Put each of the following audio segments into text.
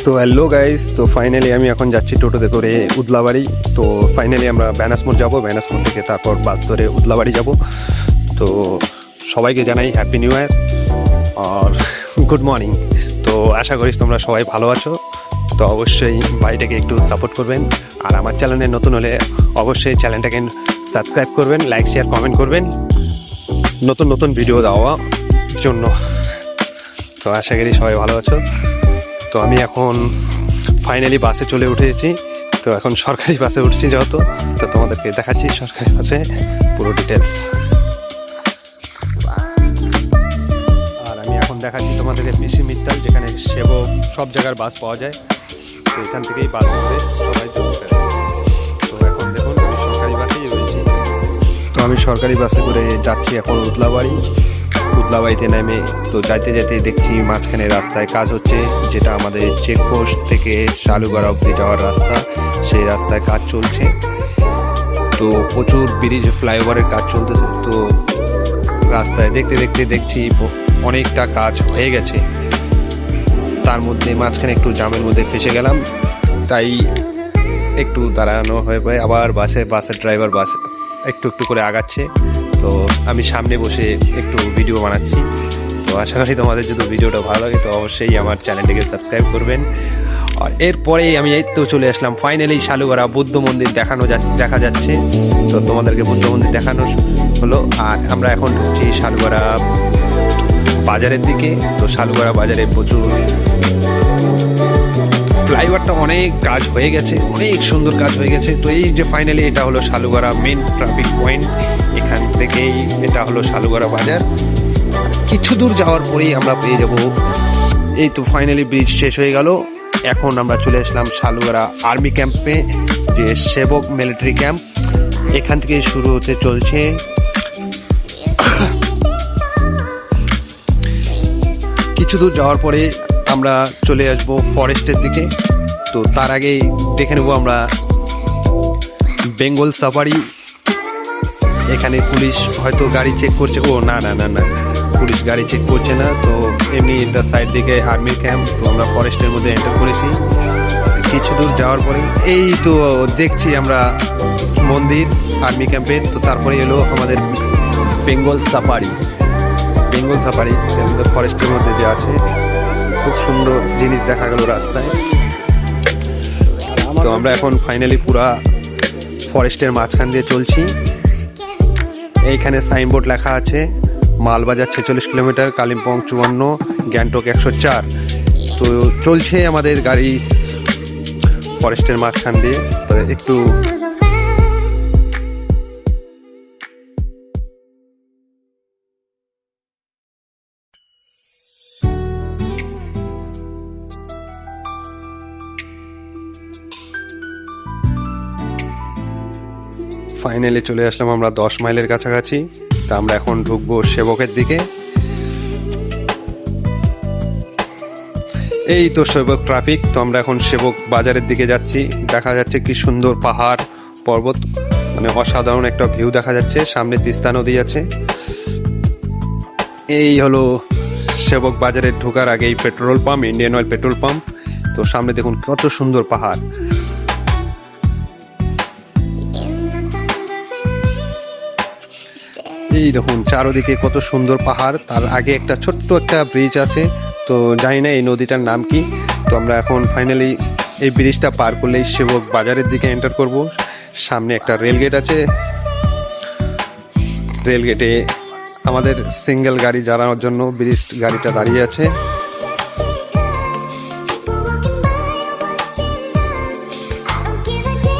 তো hello guys, তো finally আমি এখন যাচ্ছি টোটোতে করে উদলাবাড়ি। তো ফাইনালি আমরা ব্যানাসমোড় যাব, ব্যানাসমোড় থেকে তারপর বাস ধরে উদলাবাড়ি যাব। তো সবাইকে জানাই হ্যাপি নিউ ইয়ার আর গুড মর্নিং। তো আশা করি তোমরা সবাই ভালো আছো। তো অবশ্যই ভাইটাকে একটু সাপোর্ট করবেন, আর আমার চ্যানেলে নতুন হলে অবশ্যই চ্যানেলটাকে সাবস্ক্রাইব করবেন, লাইক শেয়ার কমেন্ট করবেন নতুন নতুন ভিডিও দেওয়ার জন্য। তো আশা করি সবাই ভালো আছো। তো আমি এখন ফাইনালি বাসে চলে উঠেছি। তো এখন সরকারি বাসে উঠছি যেহেতু, তো তোমাদেরকে দেখাচ্ছি সরকারি বাসে পুরো ডিটেলস। আর আমি এখন দেখাচ্ছি তোমাদেরকে পিসি মিত্তাল, যেখানে সেবক সব জায়গার বাস পাওয়া যায়। তো এখান থেকেই বাস করে সবাই চলবে। তো এখন দেখুন আমি সরকারি বাসেই রয়েছি। তো আমি সরকারি বাসে করে যাচ্ছি এখন উদলাবাড়িতে নেমে। তো যাইতে যাইতে দেখছি মাঝখানে রাস্তায় কাজ হচ্ছে, যেটা আমাদের চেকপোস্ট থেকে শালুগড়া অবধি যাওয়ার রাস্তা, সেই রাস্তায় কাজ চলছে। তো প্রচুর ব্রিজ ফ্লাইওভারের কাজ চলতেছে। তো রাস্তায় দেখতে দেখতে দেখছি অনেকটা কাজ হয়ে গেছে। তার মধ্যে মাঝখানে একটু জামের মধ্যে ফেসে গেলাম, তাই একটু দাঁড়ানো হয়ে পড়ে। আবার বাসের ড্রাইভার বাস একটু একটু করে আগাচ্ছে। তো আমি সামনে বসে একটু ভিডিও বানাচ্ছি। তো আশা করি তোমাদের যদি ভিডিওটা ভালো লাগে তো অবশ্যই আমার চ্যানেলটিকে সাবস্ক্রাইব করবেন। আর এরপরেই আমি এই তো চলে আসলাম ফাইনালি শালুগড়া বুদ্ধ মন্দির দেখা যাচ্ছে। তো তোমাদেরকে বুদ্ধ মন্দির দেখানো হলো। আর আমরা এখন ঢুকছি শালুগড়া বাজারের দিকে। তো শালুগড়া বাজারে প্রচুর ফ্লাইওভারটা অনেক কাজ হয়ে গেছে, অনেক সুন্দর কাজ হয়ে গেছে। তো এই যে ফাইনালি এটা হলো শালুগড়া মেন ট্রাফিক পয়েন্ট। এখান থেকেই এটা হলো শালুগড়া বাজার। কিছু দূর যাওয়ার পরেই আমরা পেয়ে যাব, এই তো ফাইনালি ব্রিজ শেষ হয়ে গেল। এখন আমরা চলে আসলাম শালুগড়া আর্মি ক্যাম্পে, যে সেবক মিলিটারি ক্যাম্প। এখান থেকে শুরু হতে চলছে। কিছু দূর যাওয়ার পরে আমরা চলে আসবো ফরেস্টের দিকে। তো তার আগেই দেখে নেবো আমরা বেঙ্গল সাফারি। এখানে পুলিশ হয়তো গাড়ি চেক করছে। ও না না না না, পুলিশ গাড়ি চেক করছে না। তো এমনি এটা সাইড দিকে আর্মি ক্যাম্প। তো আমরা ফরেস্টের মধ্যে এন্টার করেছি। কিছু দূর যাওয়ার পরে এই তো দেখছি আমরা মন্দির আর্মি ক্যাম্পের। তো তারপরে এলো আমাদের বেঙ্গল সাফারি। আমাদের ফরেস্টের মধ্যে যে আছে, খুব সুন্দর জিনিস দেখা গেল রাস্তায়। তো আমরা এখন ফাইনালি পুরা ফরেস্টের মাঝখান দিয়ে চলছি। এইখানে সাইনবোর্ড লেখা আছে মালবাজার 46 কিলোমিটার, কালিম্পং 54, গ্যাংটক 104। তো চলছে আমাদের গাড়ি ফরেস্টের মাঝখান দিয়ে। তো একটু ফাইনালি চলে আসলাম আমরা 10 মাইলের কাছাকাছি। তা আমরা এখন ঢুকবো সেবকের দিকে। এই তো সেবক ট্রাফিক। তো আমরা এখন সেবক বাজারের দিকে যাচ্ছি। দেখা যাচ্ছে কি সুন্দর পাহাড় পর্বত, মানে অসাধারণ একটা ভিউ দেখা যাচ্ছে। সামনে তিস্তা নদী আছে। এই হলো সেবক বাজারে ঢোকার আগেই petrol pump, Indian oil petrol pump. তো সামনে দেখুন কত সুন্দর পাহাড়। এই দেখুন চারোদিকে কত সুন্দর পাহাড়। তার আগে একটা ছোট্ট একটা ব্রিজ আছে। তো জানি না এই নদীটার নাম কি। তো আমরা এখন ফাইনালি এই ব্রিজটা পার করলেই সেবক বাজারের দিকে এন্টার করব। সামনে একটা রেলগেট আছে। রেলগেটে আমাদের সিঙ্গেল গাড়ি জ্বালানোর জন্য ব্রিজ গাড়িটা দাঁড়িয়ে আছে।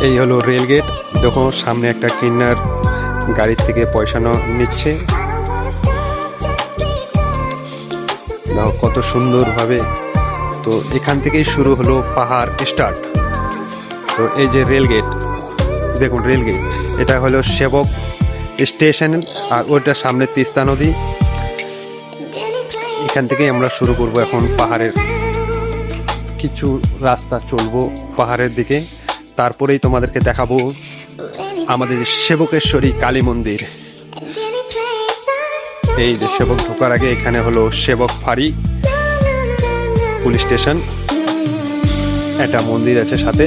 এই হলো রেলগেট। দেখো সামনে একটা কিন্নার গাড়ির থেকে পয়সা নিচ্ছে। কত সুন্দর ভাবে। তো এখান থেকেই শুরু হলো পাহাড় স্টার্ট। তো এই যে রেলগেট, দেখুন রেলগেট, এটা হলো সেবক স্টেশন। আর ওইটা সামনে তিস্তা নদী। এখান থেকেই আমরা শুরু করব এখন পাহাড়ের কিছু রাস্তা চলবো পাহাড়ের দিকে। তারপরেই তোমাদেরকে দেখাবো আমাদের সেবকেশ্বরী কালী মন্দির। এই যে সেবক ঢোকার আগে এখানে হলো সেবক ফাঁড়ি পুলিশ স্টেশন। একটা মন্দির আছে সাথে।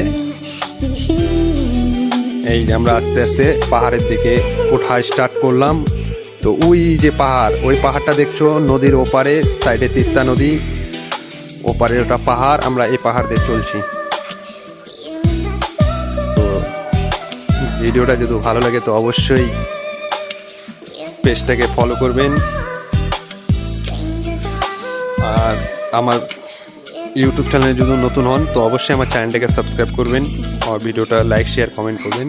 এই যে আমরা আস্তে আস্তে পাহাড়ের দিকে ওঠা স্টার্ট করলাম। তো ওই যে পাহাড়, ওই পাহাড়টা দেখছো নদীর ওপারে, সাইডে তিস্তা নদী, ওপারে ওটা পাহাড়, আমরা এই পাহাড় দিয়ে চলছি। তো ভিডিওটা যদি ভালো লাগে তো অবশ্যই পেজটাকে ফলো করবেন, আর আমার ইউটিউব চ্যানেলে যদি নতুন হন তো অবশ্যই আমার চ্যানেলটাকে সাবস্ক্রাইব করবেন, আর ভিডিওটা লাইক শেয়ার কমেন্ট করবেন।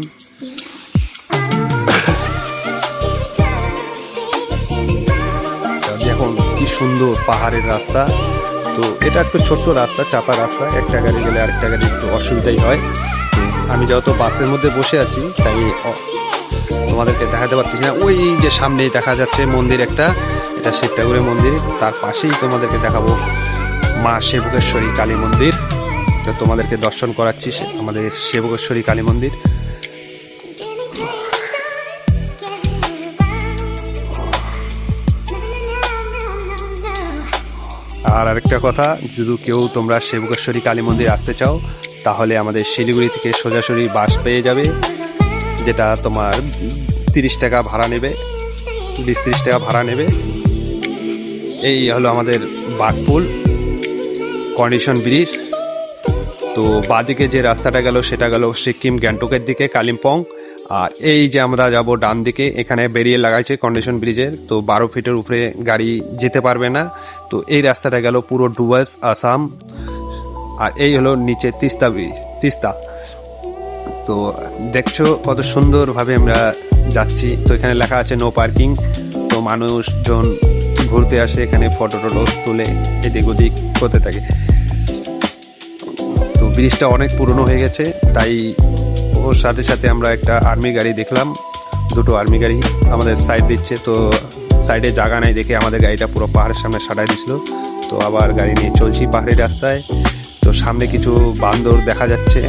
দেখুন কি সুন্দর পাহাড়ের রাস্তা। তো এটা একটু ছোট্ট রাস্তা, চাপা রাস্তা, একটা গাড়ি গেলে আরেকটা গাড়ি একটু অসুবিধাই হয়। আমি যেহেতু বাসের মধ্যে বসে আছি তাই তোমাদেরকে দেখাতে পারছি না। ওই যে সামনেই দেখা যাচ্ছে মন্দির একটা, এটা শিব ঠাকুরের মন্দির, তার পাশেই তোমাদেরকে দেখাবো মা সেবকেশ্বরী কালী মন্দির। তো তোমাদেরকে দর্শন করাচ্ছি আমাদের সেবকেশ্বরী কালী মন্দির। আর আরেকটা কথা, যদি কেউ তোমরা সেবকেশ্বরী কালী মন্দির আসতে চাও তাহলে আমাদের শিলিগুড়ি থেকে সোজাসুরি বাস পেয়ে যাবে, যেটা তোমার 30 টাকা ভাড়া নেবে, 20-30 টাকা ভাড়া নেবে। এই হলো আমাদের বাঘপুল কন্ডিশন ব্রিজ। তো বাঁদিকে যে রাস্তাটা গেল সেটা গেল সিকিম গ্যাংটকের দিকে, কালিম্পং। আর এই যে আমরা যাব ডান দিকে, এখানে বেরিয়ে লাগাইছে কন্ডিশন ব্রিজের, তো 12 ফিটের উপরে গাড়ি যেতে পারবে না। তো এই রাস্তাটা গেল পুরো ডুয়ার্স আসাম। আর এই হলো নিচে তিস্তা ব্রিজ, তিস্তা। তো দেখছো কত সুন্দরভাবে আমরা যাচ্ছি। তো এখানে লেখা আছে নো পার্কিং। তো মানুষজন ঘুরতে আসে এখানে, ফটো টটো তুলে এদিক ওদিক করতে থাকে। তো ব্রিজটা অনেক পুরনো হয়ে গেছে, তাই ওর সাথে সাথে আমরা একটা আর্মি গাড়ি দেখলাম, দুটো আর্মি গাড়ি আমাদের সাইড দিচ্ছে। তো সাইডে জায়গা নাই দেখে আমাদের গাড়িটা পুরো পাহাড়ের সামনে সাটাই দিছিল। তো আবার গাড়ি নিয়ে চলছি পাহাড়ি রাস্তায়। তো সামনে কিছু বান্দর দেখা যাচ্ছে,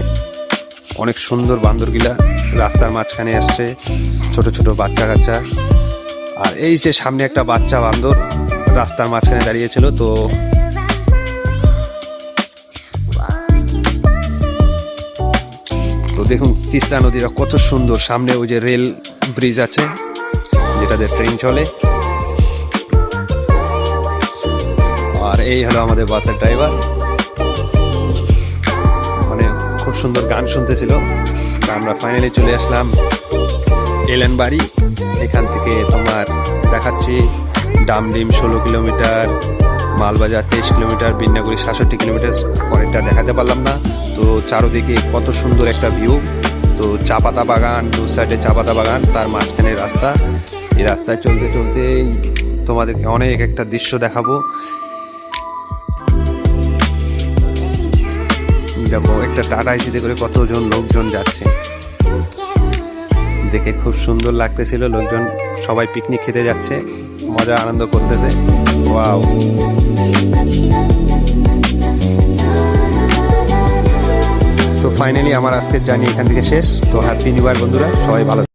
অনেক সুন্দর বান্দরগুলা রাস্তার মাঝখানে আসছে, ছোট ছোট বাচ্চা কাচ্চা। আর এই যে সামনে একটা বাচ্চা বান্দর রাস্তার মাঝখানে দাঁড়িয়েছিল। তো দেখুন তিস্তা নদীটা কত সুন্দর, সামনে ওই যে রেল ব্রিজ আছে যেটাতে ট্রেন চলে। আর এই হলো আমাদের বাসের ড্রাইভার, মানে খুব সুন্দর গান শুনতেছিল। আমরা ফাইনালি চলে আসলাম এলেন বাড়ি। এখান থেকে তোমার দেখাচ্ছি Damdim 16 kilometre, Malbazar 23 kilometre, Binnaguri 67 kilometre, পরেরটা দেখাতে পারলাম না। তো চারোদিকে কত সুন্দর একটা ভিউ। তো চা পাতা বাগান, দু সাইডে চা পাতা বাগান, তার মাঝখানে রাস্তা। এই রাস্তায় চলতে চলতে তোমাদেরকে অনেক একটা দৃশ্য দেখাবো। দেখো একটা টাটা এসিতে করে কতজন লোকজন যাচ্ছে, দেখে খুব সুন্দর লাগতেছিল। লোকজন সবাই পিকনিক খেতে যাচ্ছে, মজা আনন্দ করতেছে। ওয়াও। তো ফাইনালি আমার আজকের জার্নি এখান থেকে শেষ। তো হ্যাপি নিউ ইয়ার বন্ধুরা, সবাই ভালো।